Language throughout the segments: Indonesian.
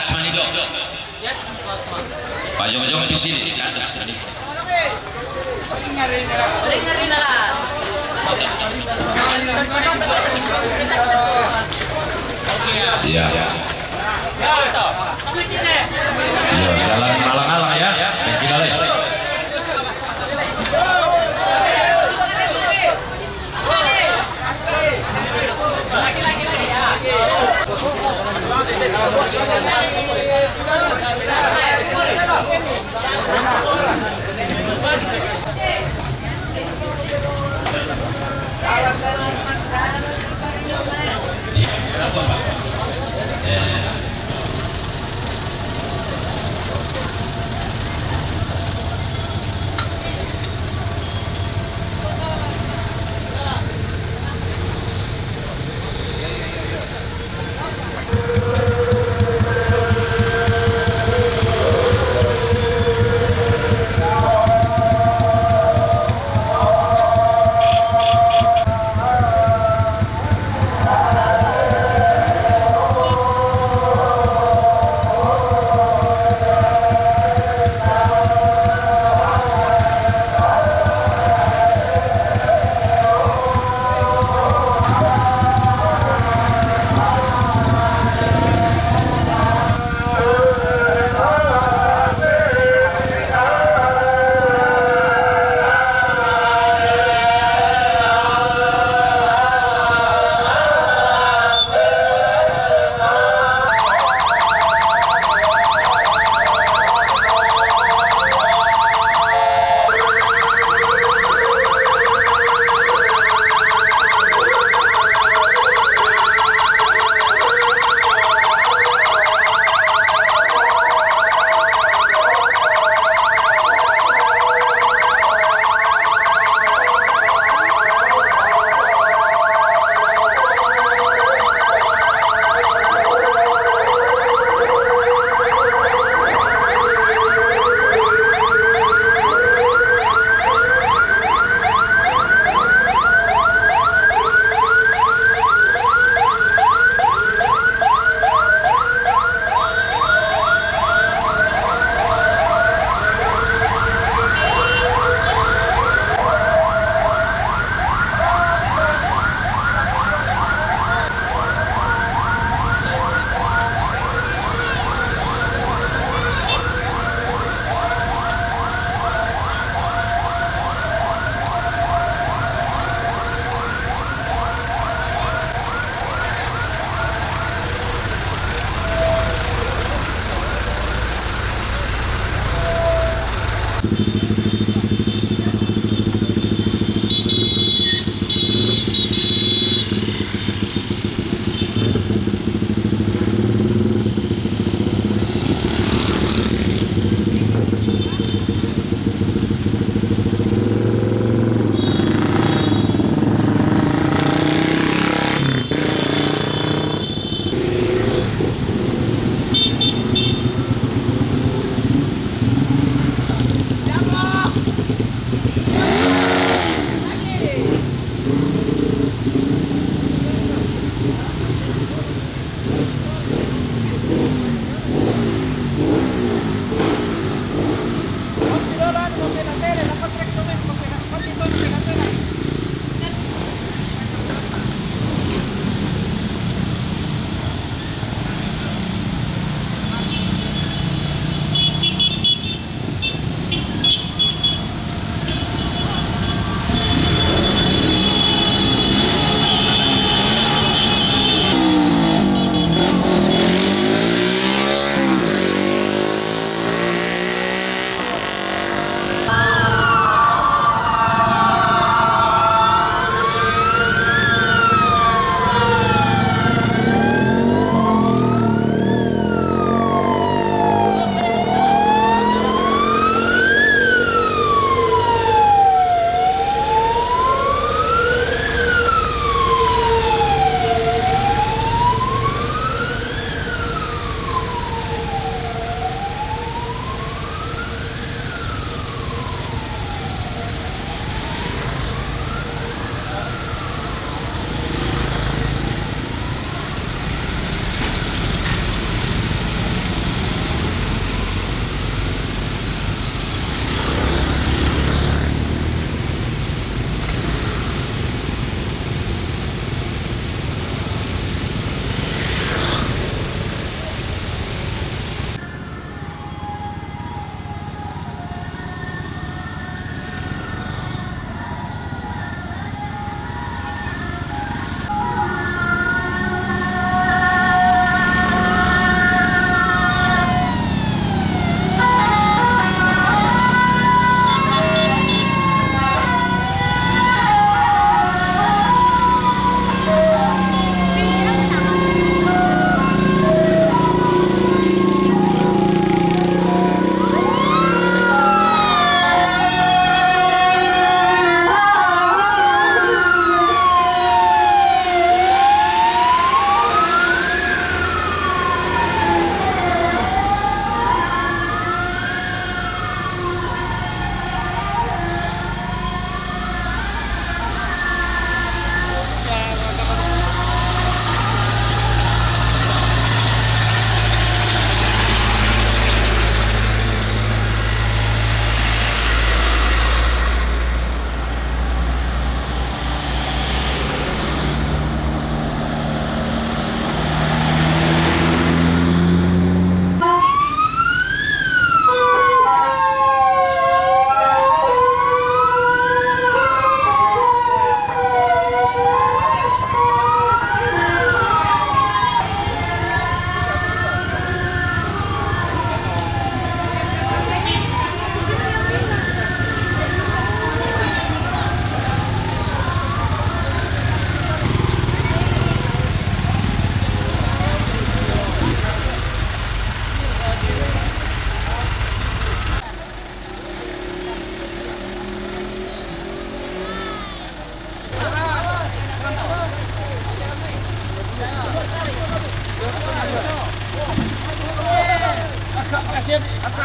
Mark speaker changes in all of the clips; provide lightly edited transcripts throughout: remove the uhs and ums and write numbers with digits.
Speaker 1: kandas manigo. Pak Jong di sini kandas manigo.
Speaker 2: Ring-ring na lang.
Speaker 1: Iya. Iya, jalan alang-alang ya. Beki kali. Apa Pak?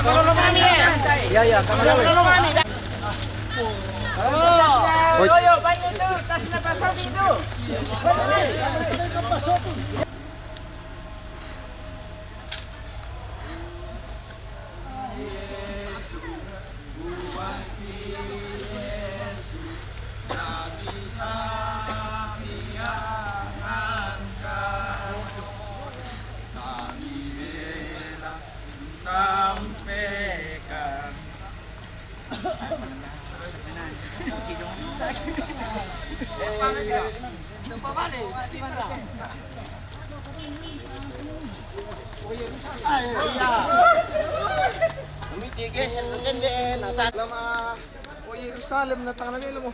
Speaker 2: Tulong kami ya.
Speaker 3: Iya,
Speaker 2: Tulong kami. Yo, banyak itu, tas na pasok itu.
Speaker 3: Lama o Jerusalem na tangan nila mo.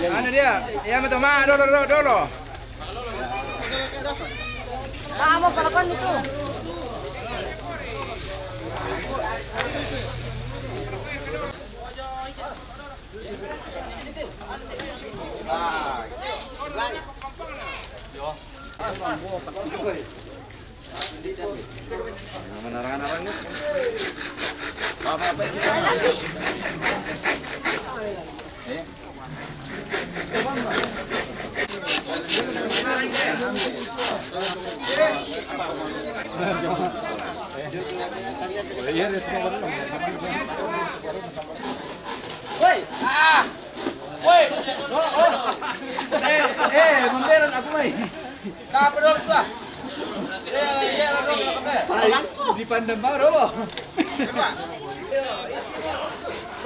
Speaker 4: Ano dia? Ya betul mah, dulu.
Speaker 2: Kamu palakan itu.
Speaker 3: Memberan aku mai. Di pandang baru boh.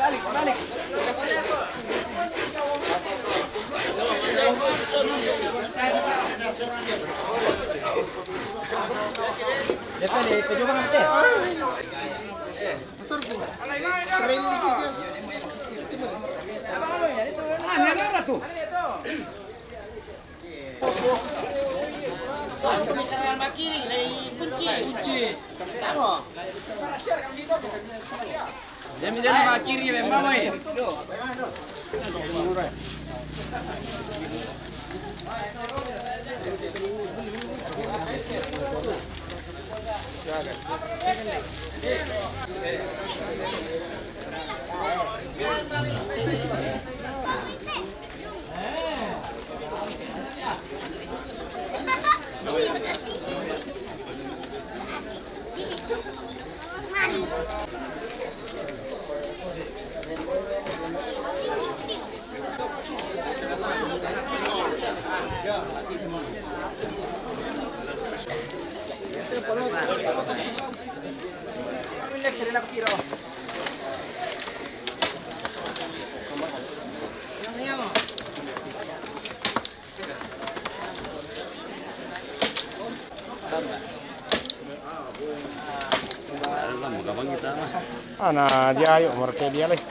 Speaker 3: Balik. Depende, pwede ba kami? Tutur ko. Trail dito.
Speaker 4: Nagara tuh.
Speaker 2: Misalnya makiri dari kunci. Tahu?
Speaker 3: Ya menjadi makiri memang mai.
Speaker 4: Nah, dia ayo mereka dia lagi.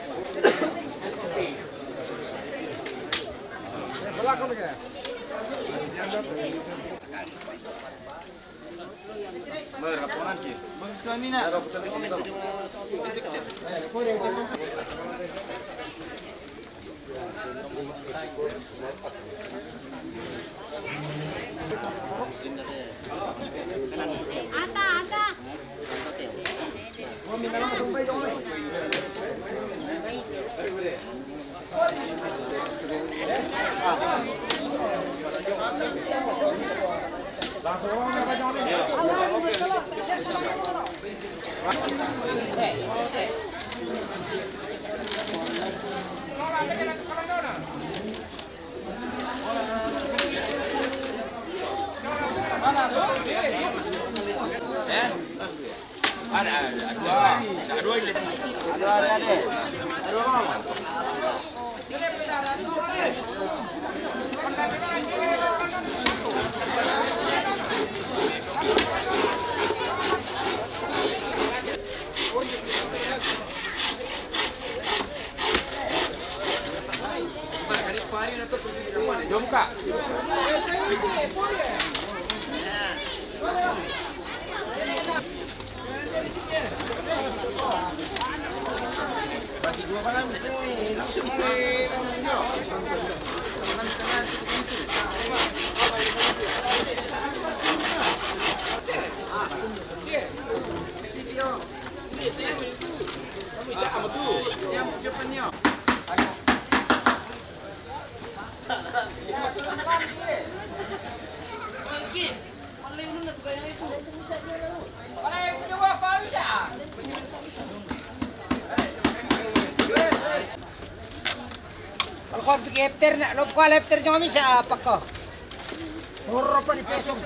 Speaker 4: Jom kak.
Speaker 2: Kalau kau pergi after nak, lo kau after jangan bisa apa kau? Huruf apa di pesong?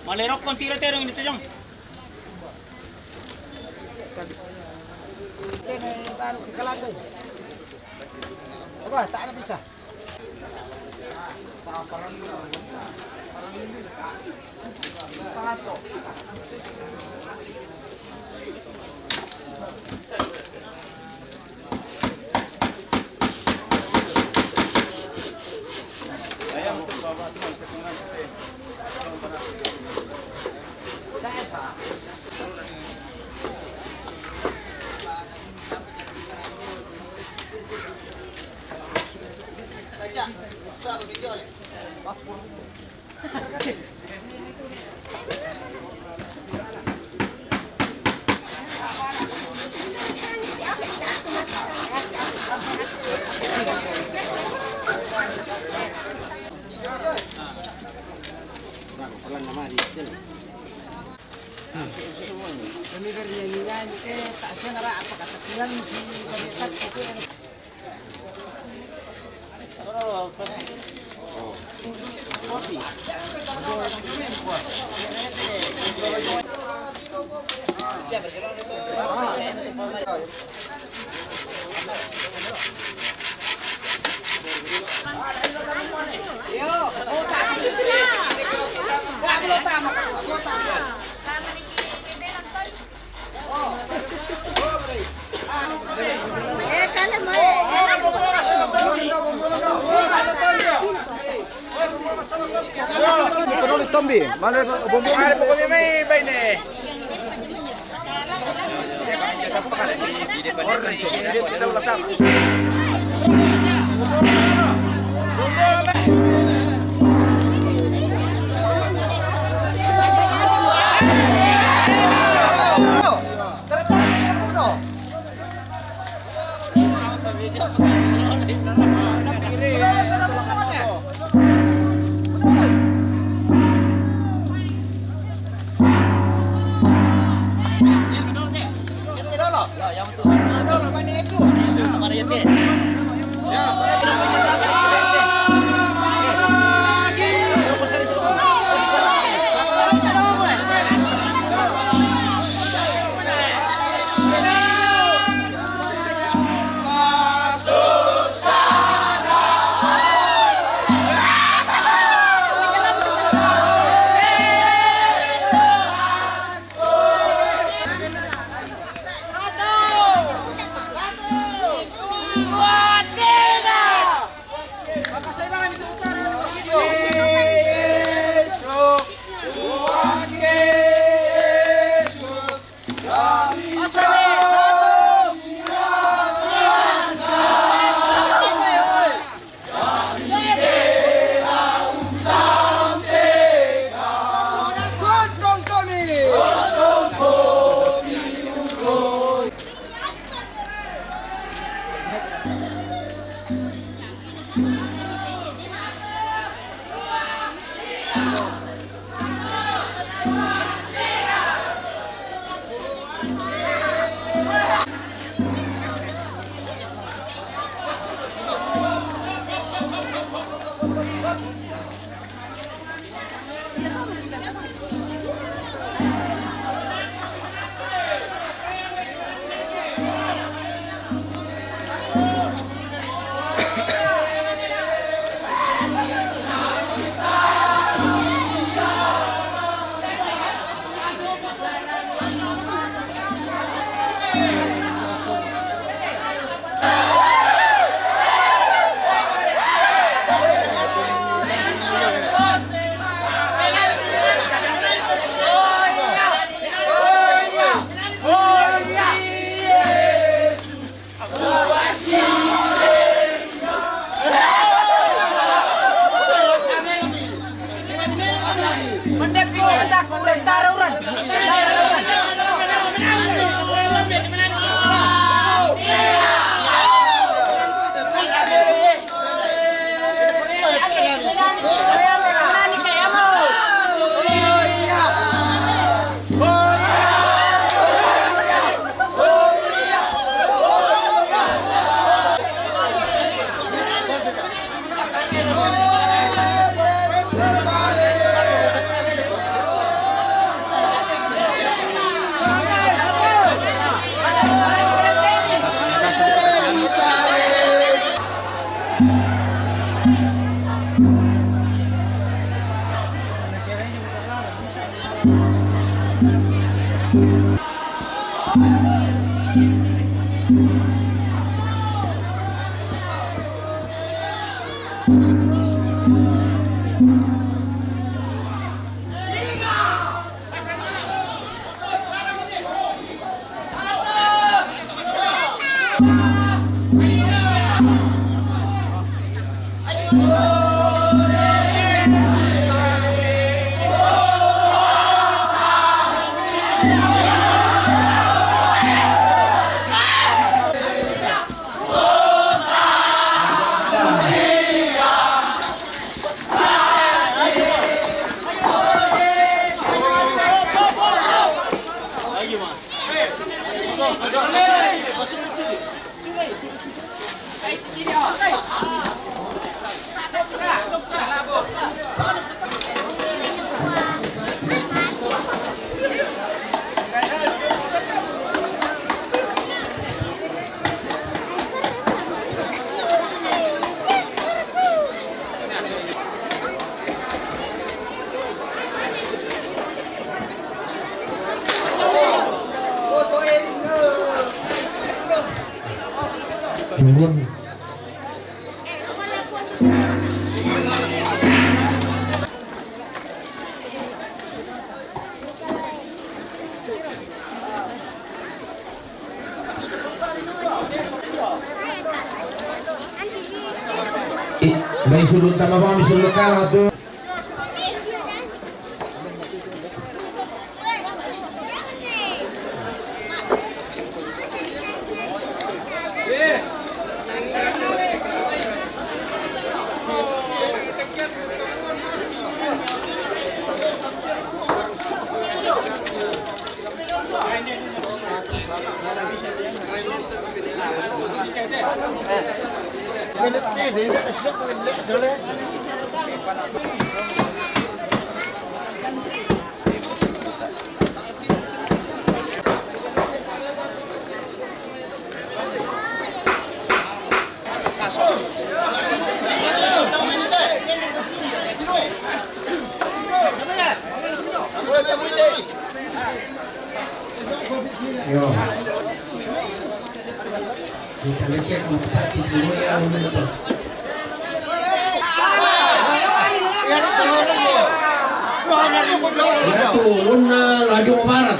Speaker 2: Malerok kon tiro-tiro ini tuh jong. Ini baru kekelan tuh. Oke, tak ada bisa. Kami bernyanyi tak senara apa kata bilang si pendekat itu. Kopi. Yo, kota. Wah, tama, kota.
Speaker 4: Tombi, mana bumbu ada pokoknya mai baik ni.
Speaker 5: May sulod na ba kami sulod ka na ito? Yo. Kita lihat kompetisi dulu ya untuk. Turun laju ke barat.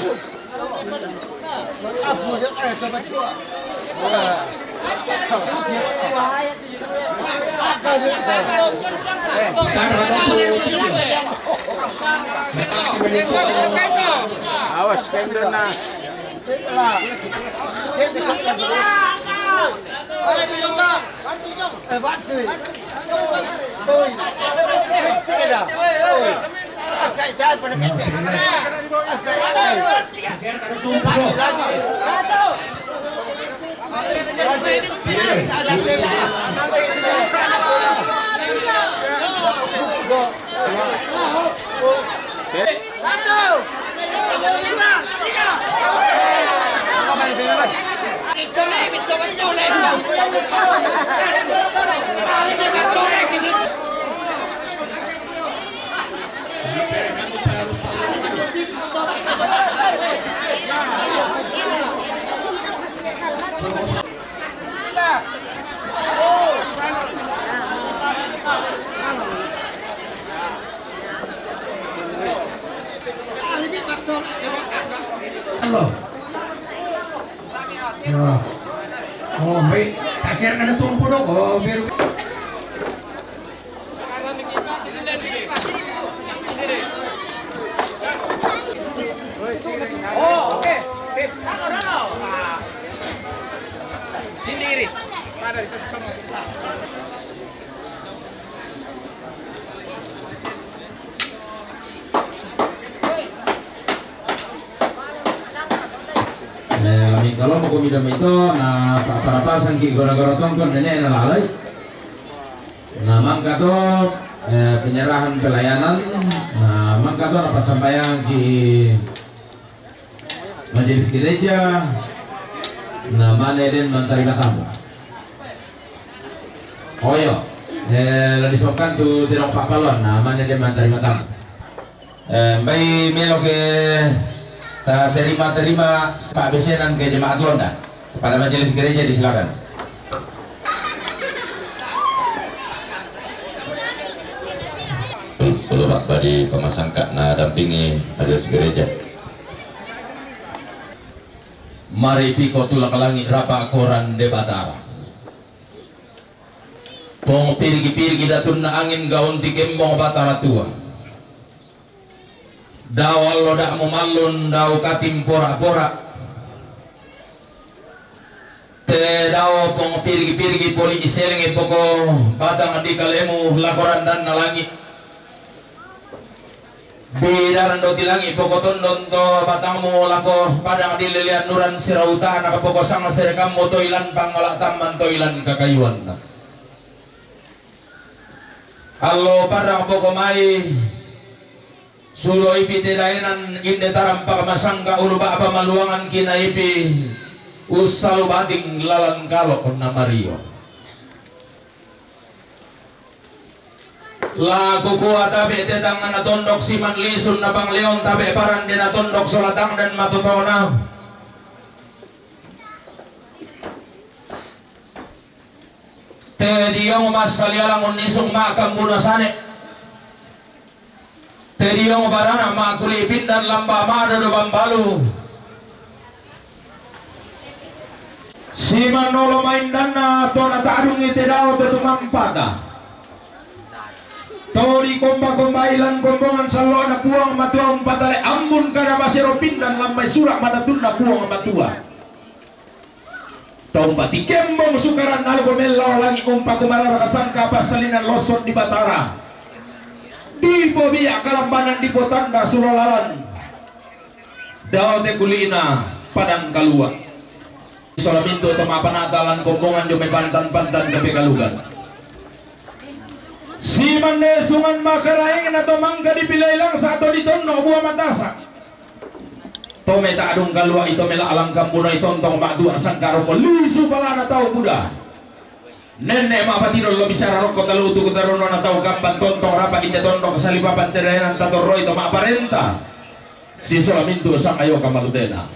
Speaker 4: Awas, kendor na.
Speaker 5: Allah. Oh, oh, baik. Tak share kan tumpu dong. Oh, biar.
Speaker 3: Oh, oke. Sendiri. Pada di sama.
Speaker 1: Kami kalau mau komida itu, nah para sangki gara-gara tongkon ini lalai. Nah mangka to penyerahan pelayanan, nah mangka to apa sampaian di majelis gereja, nah mana den menerima tamu. Oh iya, lagi sokan tu tidak pak balon, nah mana den menerima tamu. Bayi melo ke terima Pak Besenan ke jemaat Londa kepada majelis gereja disilakan. Pak badi pemasangka na dampingi majelis gereja. Mari piko tulak langit rapa koran de Batara. Pong pirgi datun na angin gaun di kembong Batara tua. Dawal lodak mumalun daw katim pora-pora. Te daw pong pirgi poli iseling poko batang di kalemu lakoran dan nalangi. Bidaran do tilangi poko tondon to batangmu lako padang di lilian nuran sirauta nak poko sang serekam motoilan pangolak taman toilan kakayuan. Halo parang poko mai Sulo ipi tidainan inde tarampak masangka uluba apa maluangan kina ipi usalu bating lalan kalok na Mario. Laku kuat tabe tetang na tondok siman lisun na bang leon tabe paran din na tondok solatang dan matutona. Te diyong masalialang unisong makam bunasane. Teriyong barana makulipin dan lamba mada do bambalu. Si manolo main dana to na taadung itedao to tumampada. Tori komba ilan kombongan salo na puang matuang patale ambun kada basiro pindan lambay surak madatun na puang matua. Tompati kembong sukaran nalgo melaw langi umpa kumalara kasangka pasalinan losot di Batara. Di bobi akalambanan di potanda suralalan daw te kulina padang kalua solaminto tamapanatalan kombongan do may pantan-pantan kape kalugan si mande sungan makaraing na tomangga di pilay lang sa ato dito no buwa matasa to may taadong kalua ito may laalang kampuno itontong madua sang karopo lisu pala na tao buda Nene mapatiro lo bisa rokok talutu ko taruno na tao kampan tontong rapa inde tontong sa lipapan terayan tatoroy to maaparenta si solaminto sang ayo kamalutena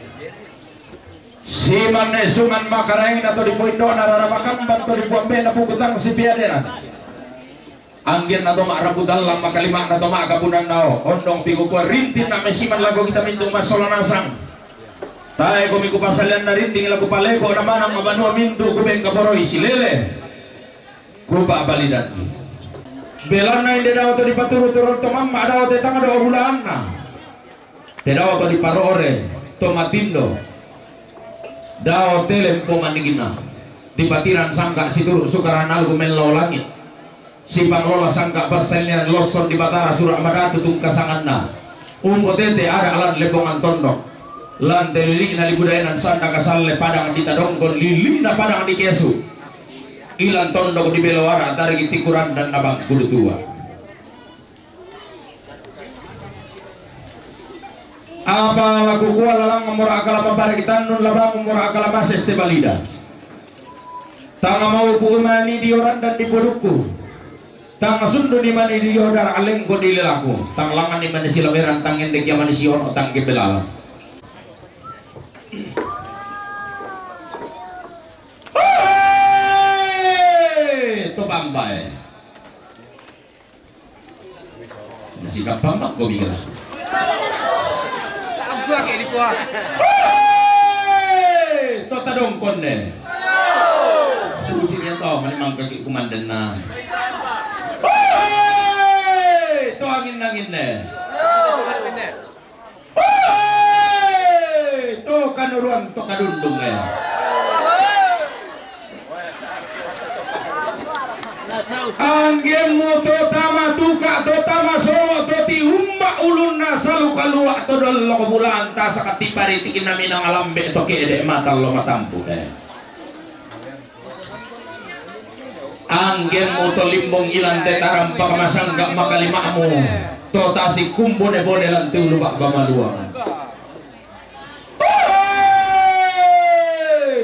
Speaker 1: si mane sungan makaraing na to di poindo na raramakan to di puambe na pukutang si piadera anggir na to maaraputal lang makalima na to makabunan nao ondong pigukuha rintin na mesiman lago kita mintung masolanasang tayo kumiku pasalian na rinting lago paleko naman ang mabanua mintu kubeng kaporoy si lele kuba balidan belan na hindi daw to di paturo-turo to mamma daw te tanga daw bulaan na te daw to di parore to matindo daw telempo manigin na di patiran sangka si turu sukaran algo menlaw langit si panglola sangka perselnya losor di Batara surak madatu tung kasangan na tete ada alan lebongan tondok lan telili na libudayanan sanda kasalle padang di tadongkon lili na padang di kesu ilan tondok di belawara antara tikuran dan nabang kudu tua apa laku kuala lalang memurah akal apa barikitan nun labang memurah akal apa sebalida tanga mau puumani di orang dan di produkku tanga sundu di mani di yodar aleng ko di lelaku tang langan di mani silaweran tangin dek yaman di sion otang ke belala to bambay masih gampang mak ko bilang
Speaker 3: Dua kayak di kuah.
Speaker 1: Hei, to tadong konne. Susi niya to, malimang kaki kumandan na. Hei, to angin-angin ne. Hei, to kanuruan to kadundong ne. Anggem mo to tama tuka to tama so to ti humba ulun na salu kalua to dol ko bulan ta sa katipari tikin namin ang alambe to kede matal lo matampu Anggem mo to limbong ilan te taram pakamasangga makalima mo to ta si kumbo ne bone lan te luba bamaluang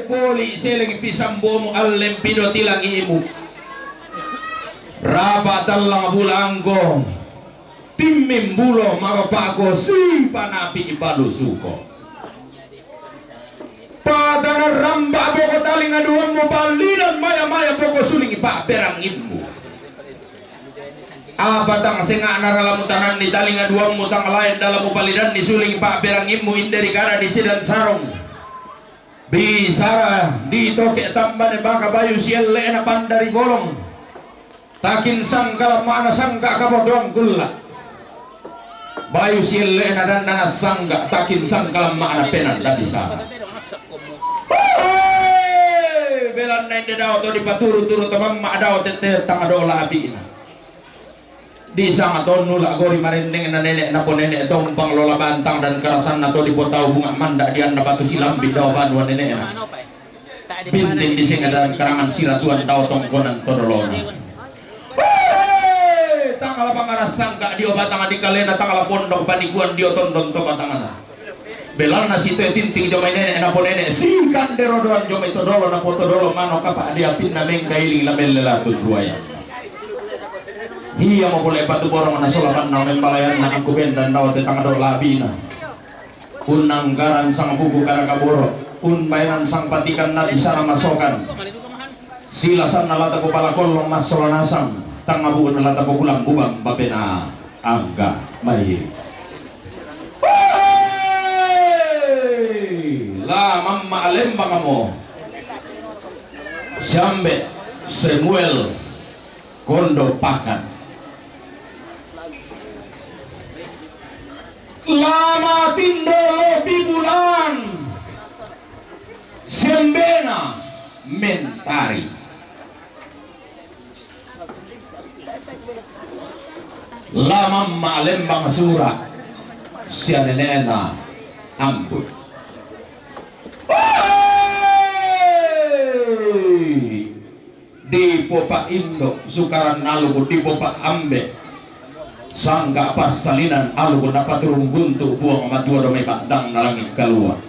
Speaker 1: Poli selagi pisambo mo alem pino tilang imu Rapat lang bulanggo timim bulo makapago si panapi ipalusuko pada ramba boko taling aduan mo balinan maya-maya boko suling ipa perangin mo abatang senga naralamutan ni taling aduan mo tang lain dalam mo balinan ni suling ipa perangin mo inderi kara di sidan sarong bisa dito ke tamban baka bayu sielle na pandari bolong takin sangka mana sangka kabodong gula bayu sile na dan na sangka takin sangka mana penan dari sana belan na hindi daw to di paturo-turo tamang maadaw tete tangadola abina di sang aton nula gori marinding na nenek na po nenek itong panglola bantang dan karasan na to di po tao bunga manda diyan na batu silambi daw banwa nenek na bintin di singadan karangan siratuan daw tong konan todolona tanggal pangarasan kak dio batang di kalena tanggal pondok panikuan dio tondong to batangana belar na situ tinting jo nenek na po nenek singkan derodoan jo itu dolo na foto dolo mano kapa dia pin na meng daily label lela tu duaya hiya mo boleh batu borong na solapan na membalayan na aku ben dan daw te tangado labina unang garan sang bubu karakaboro un bayaran sang patikan na di sana masokan silasan na lata ko pala kolong masolanasang tangabu na lata ko kulang bubang babena angga mai la mamma alembang mo Sambe Samuel Kondo Pakan lama tindolo bibulan Sembena Mentari lama malembang sura sianenena ampun di Popa Indo sukaran nalugo di Popa Ambe sangga pas salinan alugo dapat turun guntu buang matua domai batang na langit keluar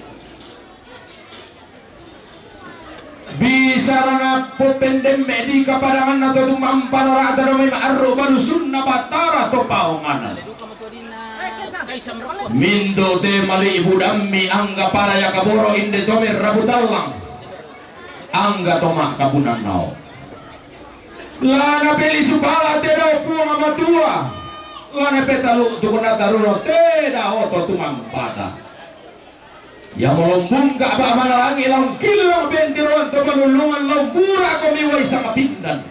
Speaker 1: bisa rana popendem di kapadangan atau tumampar rata domai ma'arro baru sunna batara to paonganan mindo te mali ibu dammi angga para ya kaboro inde tomer rabutallang angga tomak kabunan nao lana peli subala te daw puang amatua lana petalu tukuna taruno te daw to tumampata ya melombung ka ba manalangi lang kilo bentiron to manulungan lampura ko miway sa kapindan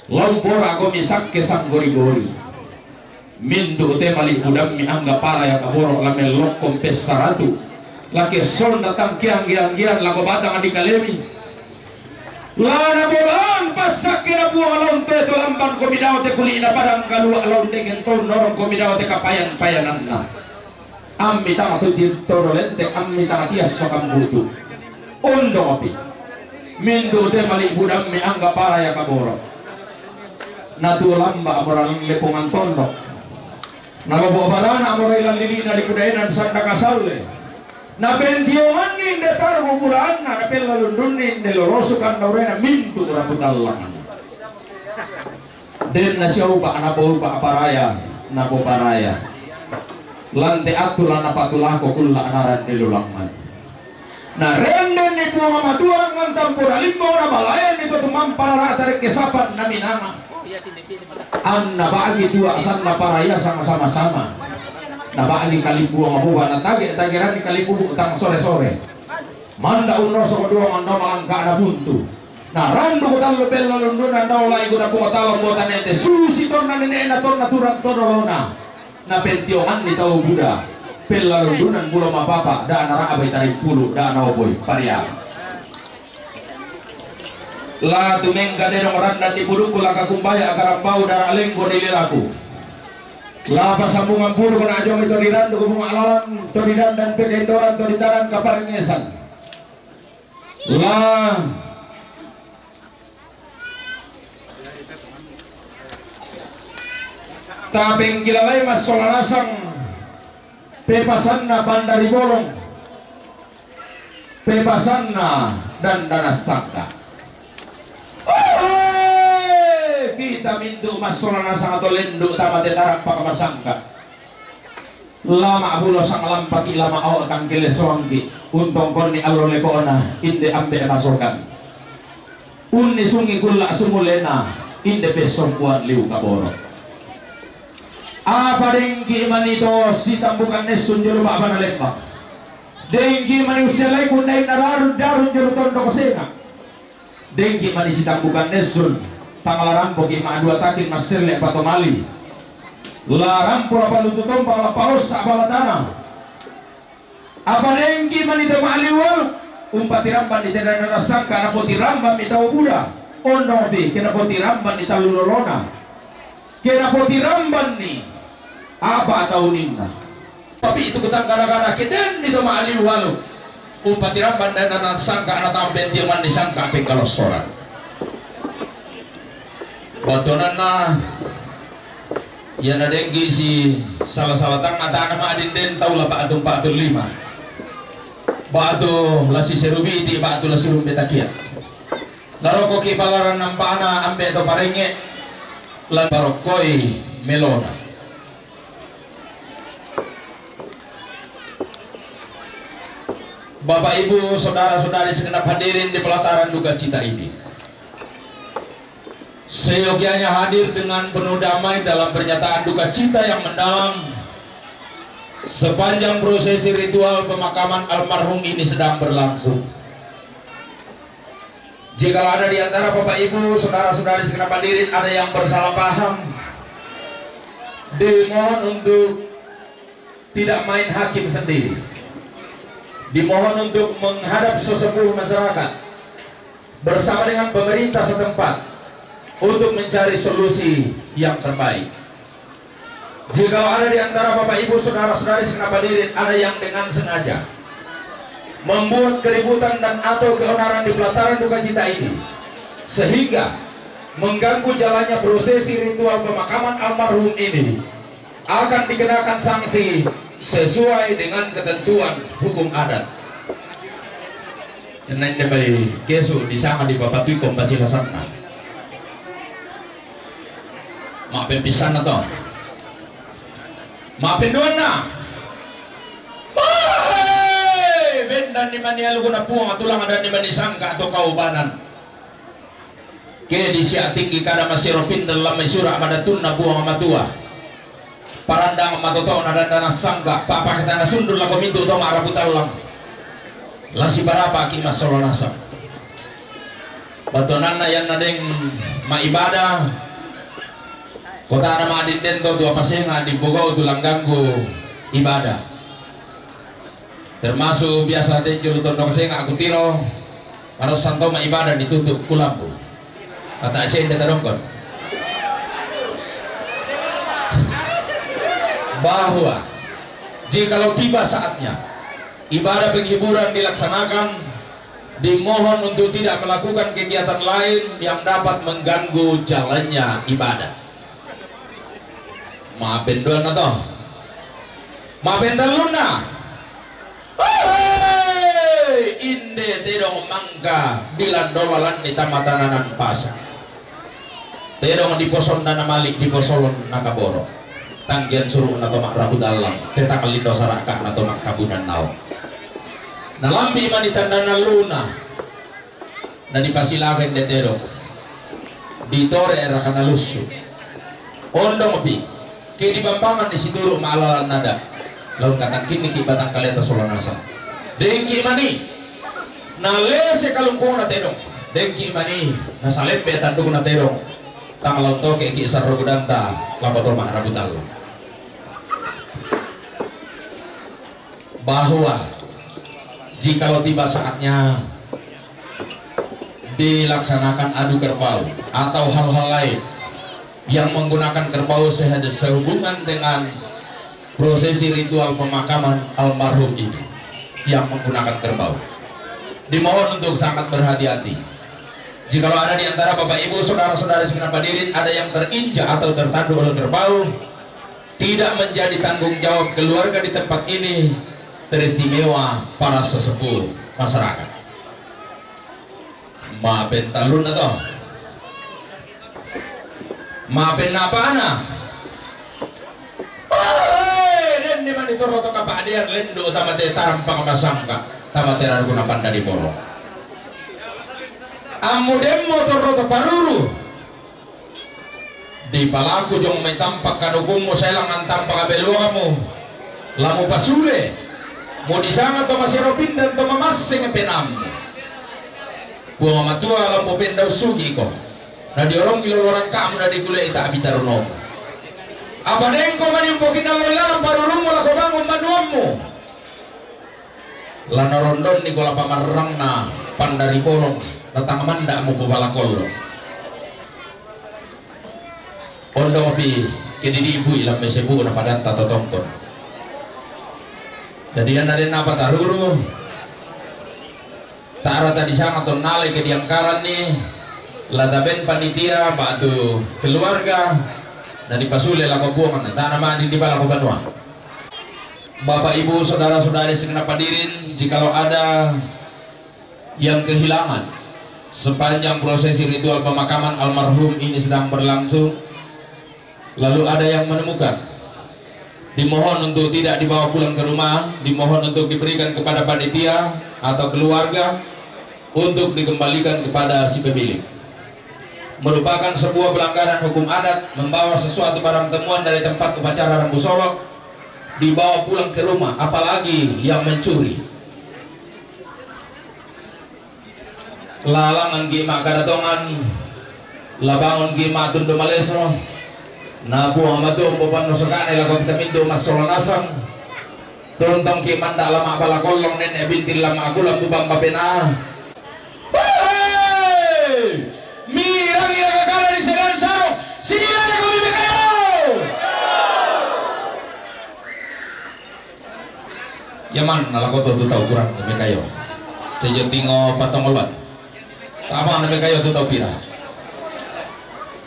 Speaker 1: lampura ko misak ke sang gori-gori mindu te mali budam mi angga para ya kaboro lamel lokom pesaratu laki son datang kiang-kiang lago batang di kalemi lana bolang pasak kira buang laun te to lampan ko midaw te kulina padang kalua laun te kenton norong ko midaw te kapayan-payanan na ammi tanga tu torolente ammi tanga tias sokam butu ondo api mindu te mali budam mi angga para ya kaboro natu lamba amorang lepungan tondok nababalana amoray lalilina di kudayanan sanda kasalle na bendioman ni detar huburan na pela lundunin de lorosukan naurena mintu raputallangan den na siya upa anapo paraya napo paraya lante atulan napatulako kulla anaran nilulangman na renden ni buang amatuang ng tampura limbo na balayan ito tumampara tarik kesapan na minama ang nabagi tua asan na paraya sama-sama Nabali kalipu ang mabuha na tagiran ni kalipu utang sore-sore. Manda uno sa kedua manda malangka na buntu. Nah, rando ko talo bella lunduna na wala ko na pumatawag mo tanete. Susi ton na nene na ton naturan ton rolona. Na pentioman ni tao Buddha. Bella lundunan pulo mapapa da naraabay tarik pulo da naoboy pariya. La tumeng kadero randa di pulo kula kakumbaya agarambau dara lengko nililaku. La pasambungan pulo ko na ajong ito dirando ko mga alalan to dan pegendoran to ditaran kaparengesan. La Tabing gilalay mas solarasang pepasan na bandari bolong, pepasan na dandanas sakta. Kita mindu mas solarasang atau lendu tama tetarang pakamasangka. Lama abulo sang lampaki lama aw akan kile soangki untong korni allo lekoona inde ambe masokan. Unni sungi kulla sumulena inde besong kuan liu kaboro. Apa dengki manito si tambukan nesun juru baba na lembak. Dengki mani usia lai kundai nararun darun juru tondo kosenga. Dengki mani si tambukan nesun tangalarampo ki ma dua takin masirle patomali. Larampo apa lututom pala paus sa balatana. Apa dengki mani to maliwal umpati ramban di tenda narasangka napoti ramban itaw Buddha. Ondo bi kenapoti ramban itaw lulorona. Kenapoti ramban ni apa atau ningna tapi itu kutang kadang-kadang keden itu maaliw walu upati ramban dan anak sangka anak tampen tiaman disangka api kalau soran batonan na yan na denggi si salah-salah tang ata nama adin den tau lah baatung 45 baatu lasi serubi iti baatu lasi rumbe takia naroko ki palaran nampana ambe to parenge lan barokoi melona. Bapak Ibu, saudara-saudari segenap hadirin di pelataran duka cita ini. Seyogianya hadir dengan penuh damai dalam pernyataan duka cita yang mendalam. Sepanjang prosesi ritual pemakaman almarhum ini sedang berlangsung. Jika ada di antara Bapak Ibu, saudara-saudari segenap hadirin ada yang bersalah paham, dimohon untuk tidak main hakim sendiri. Dimohon untuk menghadap sesepuh masyarakat bersama dengan pemerintah setempat untuk mencari solusi yang terbaik. Jika ada di antara Bapak Ibu saudara-saudari segenap hadirin ada yang dengan sengaja membuat keributan dan atau keonaran di pelataran duka cita ini sehingga mengganggu jalannya prosesi ritual pemakaman almarhum ini, akan dikenakan sanksi sesuai dengan ketentuan hukum adat. Nanti balik kesu disama di Bapak Tui kompasi lasana. Maafin pisan atau maafin doan na. Benda ni manial guna puang atulang ada ni manisangka atau kaubanan. Ke di sia tinggi kada masiropin dalam mesura madatun na buang amatua. Parandang matoto na dana sangga papa kita na sundul la komintu to marabutalang lasi barapa ki masolo nasam batonan na yan na ding maibadah kota na maadin den to dua pasenga di Bogor tulang ganggu ibadah termasuk biasa den juru tondo kasenga aku tiro harus santo maibadah ditutup kulampu kata saya tidak dongkon bahwa jikalau tiba saatnya ibadah penghiburan dilaksanakan, dimohon untuk tidak melakukan kegiatan lain yang dapat mengganggu jalannya ibadah. Maafin doan atau maafin taluna. Inde tedong mangga dilandolalan di tamatananan pasar. Tedong di poson dana malik di posolon nakaboro. Tanggian suruh na tomak rabut alam tetang lindo saraka na tomak kabunan nao nalambi manitanda na luna na dipasilagan detero ditore era kanalusu ondong bi ke di bambangan di situro maalalan nada laun katang kini ki batang kaleta solanasa dengki mani nalese kalungkong na terong dengki mani nasalempe tandung na terong tangalaw toke ki sarrogudanta labotol maharabutal bahwa jikalau tiba saatnya dilaksanakan adu kerbau atau hal-hal lain yang menggunakan kerbau sehubungan dengan prosesi ritual pemakaman almarhum ini yang menggunakan kerbau, dimohon untuk sangat berhati-hati. Jikalau ada di antara bapak ibu saudara-saudari segenap hadirin ada yang terinjak atau tertanduk oleh kerbau, tidak menjadi tanggung jawab keluarga di tempat ini, teristimewa para sesepuh masyarakat. Maafin talun atau maafin apa ana? Den di mana itu roto kapadian lendo tamate tarampang masangka tamate rarguna panda di polo. Amu demo roto paruru di palaku jong may tampak kanukumo sa ilang tampak abelo kamu lamu pasule mo disanga to masiro pindan to mamasing penam buang matua lampu pindaw sugi ko na diorong kilolorang kamu na di gulay ita abitaruno apa neng ko manimpokin na loilang parulong mo lako bangon manuam mo lanorondon ni gola pamarang na pandari bolong datang manda mo bubalakol ondo api kini ibu ilam mesebu na padanta totongkon jadi yan na rin napataruro Tara tadi sangat tonale ke diangkaran nih lataben panitia batu keluarga dan dipasule lako buangan tanah mandi di bala banua. Bapak ibu saudara-saudari segenap hadirin, jikalau ada yang kehilangan sepanjang prosesi ritual pemakaman almarhum ini sedang berlangsung, lalu ada yang menemukan, dimohon untuk tidak dibawa pulang ke rumah, dimohon untuk diberikan kepada panitia atau keluarga untuk dikembalikan kepada si pemilik. Merupakan sebuah pelanggaran hukum adat membawa sesuatu barang temuan dari tempat upacara Rambu Solo dibawa pulang ke rumah, apalagi yang mencuri. Lalangan gima kadatongan labangon gima tundo maleso na buang matu boban nosokane lago vitamindo masolanasang tontong ki manda lama bala kolong nen ebintil lama aku lampu bamba pena mirang ira kakala di sedan sarong sini ada kami bekayo yaman nalako tu tahu kurang bekayo tejo tingo patongolwan tama na bekayo tu tahu pira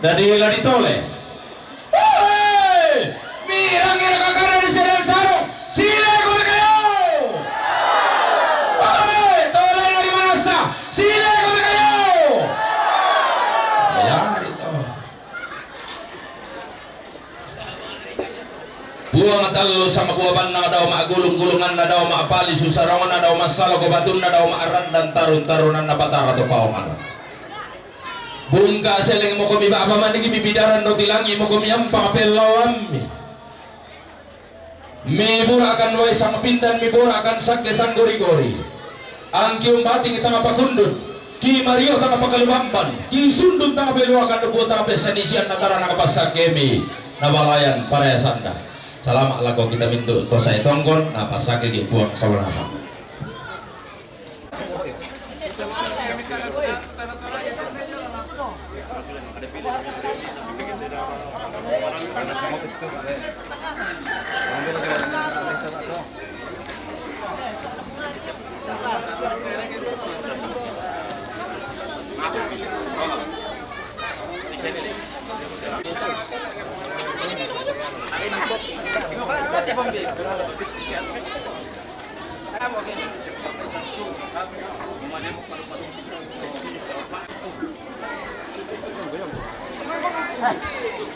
Speaker 1: dari ladi tole mirang ira kakala di sedan sarong sini ada kami bekayo tole lagi manasa sini ada kami bekayo ya itu buah matalo sama buah bandang daw magulung-gulungan na daw maapali susarangan na daw masalo kobatun na daw maaran dan tarun-tarunan na batara to paoman bungka seleng mo kami ba manigi bibidaran do tilangi mo kami ang pakapelawam mi burakan way sama pindan mi burakan sakya sang gori-gori ang kiyong bating itang apakundun ki Mario tanga pakalubamban ki sundun tanga beluakan do buta pesanisian natara nakapasak kemi nabalayan para sanda salama lago kita mintu tosa itongkon napasake di buang solonasa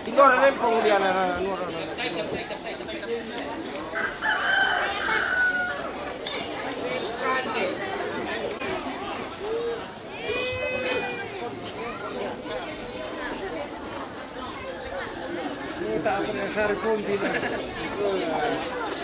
Speaker 4: Ikaw na rin pengulian na Kita ako na sa repon din.